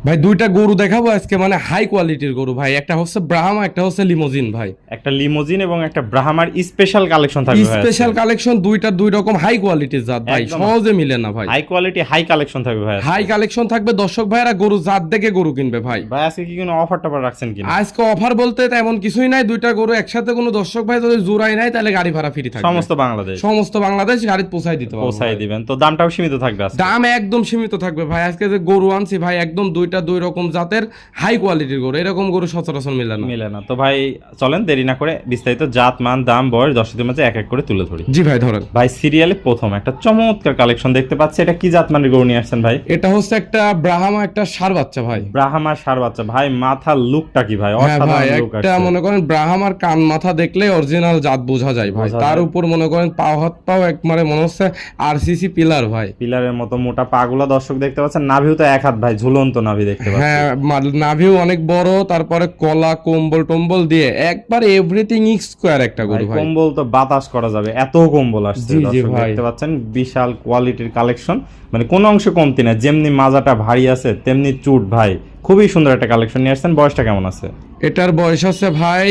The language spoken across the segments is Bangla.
ভাই দুইটা গরু দেখাবো আজকে, মানে হাই কোয়ালিটির গরু ভাই। একটা হচ্ছে ব্রাহ্মা, একটা হচ্ছে লিমোজিন ভাই। একটা লিমোজিন এবং একটা ব্রাহ্মার স্পেশাল কালেকশন থাকবে ভাই। স্পেশাল কালেকশন, দুইটা দুই রকম হাই কোয়ালিটির জাত ভাই, একদম সহজে মিলে না ভাই। হাই কোয়ালিটি হাই কালেকশন থাকবে ভাই। হাই কালেকশন থাকবে, দর্শক ভাইরা গরু জাত দেখে গরু কিনবে ভাই। ভাই আজকে কি কোনো অফার টফার রাখছেন কিনা? আজকে অফার বলতে তেমন কিছুই নাই, দুইটা গরু একসাথে কোনো দর্শক ভাই যদি জোড়াই নাই তাহলে গাড়ি ভাড়া ফ্রি থাকবে। সমস্ত বাংলাদেশ সমস্ত বাংলাদেশ গাড়ি পৌঁছাই দিতে পারবো পৌঁছাই ভাই। দিবেন, তো দামটাও সীমিত থাকবে আজকে? দাম একদম সীমিত থাকবে ভাই। আজকে যে গরু আনছি ভাই, একদম দুইটা দুই রকম জাতের হাই কোয়ালিটির গরু, এরকম গরু সচরাচর মিলে না। মিলে না তো ভাই। চলেন দেরি না করে বিস্তারিত জাত মান দাম বয়স দর্শকদের মাঝে এক এক করে তুলে ধরি। জি ভাই ধরেন। ভাই সিরিয়ালে প্রথম একটা চমৎকার কালেকশন দেখতে পাচ্ছি, এটা কি জাত মানের গরু নিয়ে আসছেন ভাই? এটা হচ্ছে একটা ব্রাহ্মা, একটা ষাঁড় বাচ্চা ভাই। ব্রাহ্মা ষাঁড় বাচ্চা ভাই, মাথার লুকটা কি ভাই, হ্যাঁ ভাই, অসাধারণ লুক একটা আছে। মনে করেন ব্রাহ্মার কান মাথা দেখলে অরিজিনাল জাত বোঝা যায় ভাই। বোঝা তার যায়। উপর মনে করেন পাও হাত পাও একবারে মনে হচ্ছে আরসিসি পিলার ভাই। পিলারের মতো মোটা পাগুলা দর্শক দেখতে পাচ্ছেন, নাভিও তো এক হাত ভাই, ঝুলন্ত নাভি দেখতে পাচ্ছেন। হ্যাঁ, নাভিও অনেক বড়, তারপরে কলা কম্বল টম্বল দিয়ে একবার এভরিথিং স্কোয়ার একটা ভাই গরু ভাই। কম্বল তো বাতাস করা যাবে, এত কম্বল আসছে জি, জি দর্শক ভাই। দেখতে পাচ্ছেন। বিশাল কোয়ালিটির কালেকশন, মানে কোনো অংশে কমতি না। যেমনি মাজাটা ভারী আছে তেমনি চুট ভাই। খুবই সুন্দর একটা কালেকশন নিয়ে আসছেন। বয়সটা কেমন আছে? এটার বয়স আছে ভাই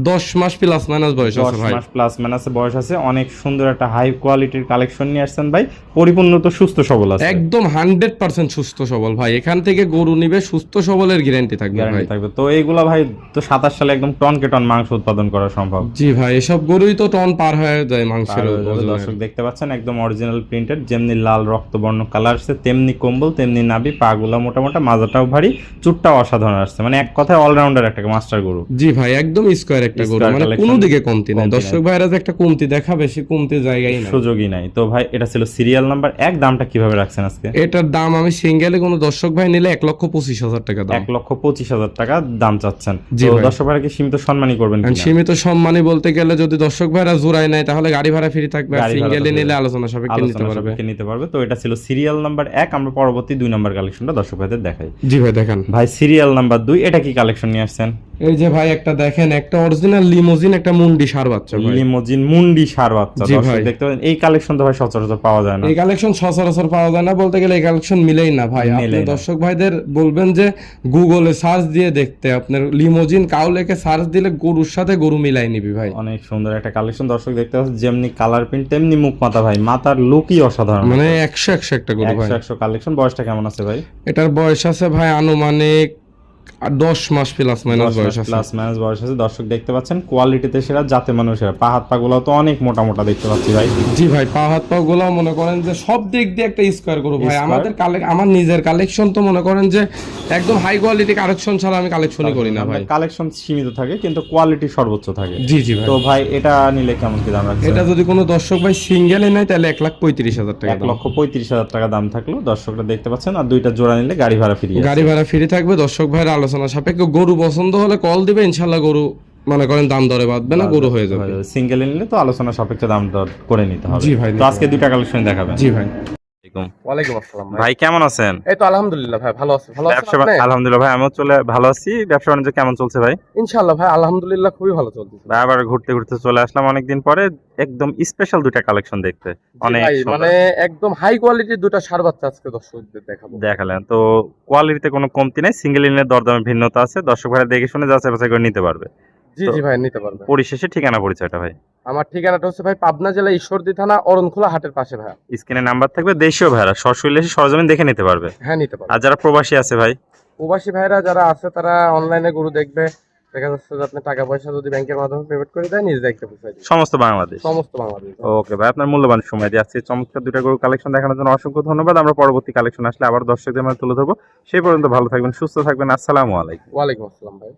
10 মাস প্লাস মাইনাস বয়স 10 আছে ভাই। মাস প্লাস মাইনাসে বয়স আছে। অনেক সুন্দর একটা হাই কোয়ালিটির কালেকশন নিয়ে আসছেন ভাই। পরিপূর্ণ তো সুস্থ সবল আছে? একদম 100% সুস্থ সবল ভাই। এখান থেকে গরু নিবে সুস্থ সবলের গ্যারান্টি থাকবে ভাই। গ্যারান্টি থাকবে তো এইগুলা ভাই। তো 27 সালে একদম টনকে টন মাংস উৎপাদন করা সম্ভব। জি ভাই, এসব গরুই তো টন পার হয়ে যায় মাংসের ওজনে। দর্শক দেখতে পাচ্ছেন একদম অরিজিনাল প্রিন্টেড, যেমনি লাল রক্তবর্ণ কালার আসছে তেমনি কম্বল তেমনি নাভি, পাগুলা মোটা মোটা, মাজাটাও ভারী, চুটটাও অসাধারণ আসছে। মানে এক কথায় অলরাউন্ডার একটা মাস্টার গরু। জি ভাই, একদম স্কোয়ার একটা গরু, Square মানে collection, কোনো দিকে কমতি নাই। কমতি দর্শক নাই। ভাইরা যে একটা কমতি দেখা, বেশি কমতির জায়গায় না। সুযোগই নাই তো ভাই। এটা ছিল সিরিয়াল নাম্বার 1। দামটা কিভাবে রাখছেন আজকে? এটার দাম আমি সিঙ্গেলে কোনো দর্শক ভাই নিলে 1,25,000 টাকা দাম। 1,25,000 টাকা দাম চাচ্ছেন। জি তো ভাই। দর্শক ভাইরা কি সীমিত সম্মানই করবেন আর কিনা? সীমিত সম্মানী বলতে গেলে যদি দর্শক ভাইরা জোড়ায় নেয় তাহলে গাড়ি ভাড়া ফ্রি থাকবে, আর গাড়ি ভাড়া সিঙ্গেলে থাকবে। নিলে আলোচনা সাপেক্ষে নিতে আলোচনা পারবে। সাপেক্ষে নিতে পারবে। তো এটা ছিল সিরিয়াল নাম্বার 1। আমরা পরবর্তী 2 নাম্বার কালেকশনটা দর্শক ভাইদের দেখাই। জি ভাই দেখান। ভাই সিরিয়াল নাম্বার 2, এটা কি কালেকশন নিয়ে আসছেন? এই যে ভাই একটা দেখেন, একটা অরিজিনাল লিমোজিন, একটা মুন্ডি ষাঁড় বাচ্চা ভাই। লিমোজিন মুন্ডি ষাঁড় বাচ্চা জি দর্শক ভাই। দেখতে পাচ্ছেন। এই কালেকশন তো ভাই সচরাচর পাওয়া যায় না। এই কালেকশন সচরাচর পাওয়া যায় না বলতে গেলে, এই কালেকশন মিলেই না ভাই। আপনি মেলেই না। দর্শক ভাইদের বলবেন যে গুগলে সার্চ দিয়ে দেখতে, আপনার লিমোজিন কাউলেকে সার্চ দিলে গরুর সাথে গরু মিলাই নিবি ভাই। অনেক সুন্দর একটা কালেকশন দর্শক দেখতে পাচ্ছেন, যেমনি কালার প্রিন্ট তেমনি মুখ মাথা ভাই, মাথার লুকই অসাধারণ। মানে 100 একটা গরু ভাই। 100 কালেকশন। বয়সটা কেমন আছে ভাই? এটার বয়স আছে ভাই আনুমানিক 10 মাস প্লাস মাইনাস বয়স আছে। প্লাস মাইনাস বয়স আছে। দর্শক দেখতে পাচ্ছেন কোয়ালিটিতে সেরা, জাতে মানুষ সেরা। পা হাত পা গুলাও তো অনেক মোটা মোটা দেখতে পাচ্ছি ভাই। জি ভাই, পা হাত পা গুলো মনে করেন যে সব দিক দিয়ে একটা স্কোয়ার গরু ভাই। Square। আমাদের আমার নিজের কালেকশন তো মনে করেন যে একদম হাই কোয়ালিটি কালেকশন ছাড়া আমি কালেকশনই করি না ভাই। কালেকশন সীমিত থাকে কিন্তু কোয়ালিটি সর্বোচ্চ থাকে। জি জি ভাই। তো ভাই এটা নিলে কেমন কি দাম রাখছেন? এটা যদি কোনো দর্শক ভাই সিঙ্গেলে নেয় তাহলে 1,35,000 টাকা দাম। 1,35,000 টাকা দাম থাকলো দর্শকরা দেখতে পাচ্ছেন। আর দুইটা জোড়া নিলে গাড়ি ভাড়া ফ্রি আছে। গাড়ি ভাড়া ফ্রি থাকবে। দর্শক ভাইয়ের আলোচনা সাপেক্ষে গরু পছন্দ হলে কল দিবে, ইনশাল্লাহ গরু মনে করেন দাম দরে বাঁধবে না, গরু হয়ে যাবে। সিঙ্গেল নিলে তো আলোচনা সাপেক্ষে দাম দর করে নিতে হবে। জি ভাই, তো আজকে দুইটা কালেকশন দেখাবেন। জি ভাই। ওয়ালাইকুম আসসালাম ভাই। ভাই কেমন আছেন? এই তো আলহামদুলিল্লাহ ভাই, ভালো আছি। ভালো আছেন ব্যবসা আপনি? আলহামদুলিল্লাহ ভাই, আমিও ভালো আছি। ব্যবসা বাণিজ্য কেমন চলছে ভাই? ইনশাআল্লাহ ভাই আলহামদুলিল্লাহ খুবই ভালো চলতেছে। ভাই আবার ঘুরতে ঘুরতে চলে আসলাম অনেকদিন পরে, একদম স্পেশাল দুইটা কালেকশন দেখতে। অনেক ভাই সুন্দর। মানে একদম হাই কোয়ালিটির দুটো ষাঁড় বাচ্চা আজকে দর্শকদের দেখাবো। দেখালেন তো কোয়ালিটিতে কোনো কমতি নাই, সিঙ্গেল নিলে দরদামে ভিন্নতা আছে। দর্শক ভাই দেখে শুনে যাচাই বাছাই করে নিতে পারবে। জি তো জি ভাই নিতে পারবে। পরিশেষে ঠিকানা পরিচয়টা ভাই? আমার ঠিকানাটা হচ্ছে ভাই পাবনা জেলা ঈশ্বরদী থানা অরণখোলা হাটের পাশে ভাই। স্ক্রিনে নাম্বার থাকবে, দেশীয় ভাইরা সরাসরি এসে সরজমিন দেখে নিতে পারবে। হ্যাঁ নিতে পারবে। আর যারা প্রবাসী আছে ভাই? প্রবাসী ভাইরা যারা আছে তারা অনলাইনে গরু দেখবে, দেখা যাচ্ছে যে আপনি টাকা পয়সা যদি ব্যাংকের মাধ্যমে পেমেন্ট করে দেয়, নিজ দায়িত্বে পৌঁছায় দিবে। সমস্ত বাংলাদেশ? সমস্ত বাংলাদেশ। ওকে ভাই, আপনার মূল্যবান সময় দিয়ে আজকে চমৎকার দুটা গরু কালেকশন দেখানোর জন্য অসংখ্য ধন্যবাদ। আমরা পরবর্তী কালেকশন আসলে আবার দর্শকদের মাঝে তুলে ধরবো। সেই পর্যন্ত ভালো থাকবেন, সুস্থ থাকবেন। আসসালামু আলাইকুম। ওয়ালাইকুম আসসালাম ভাই।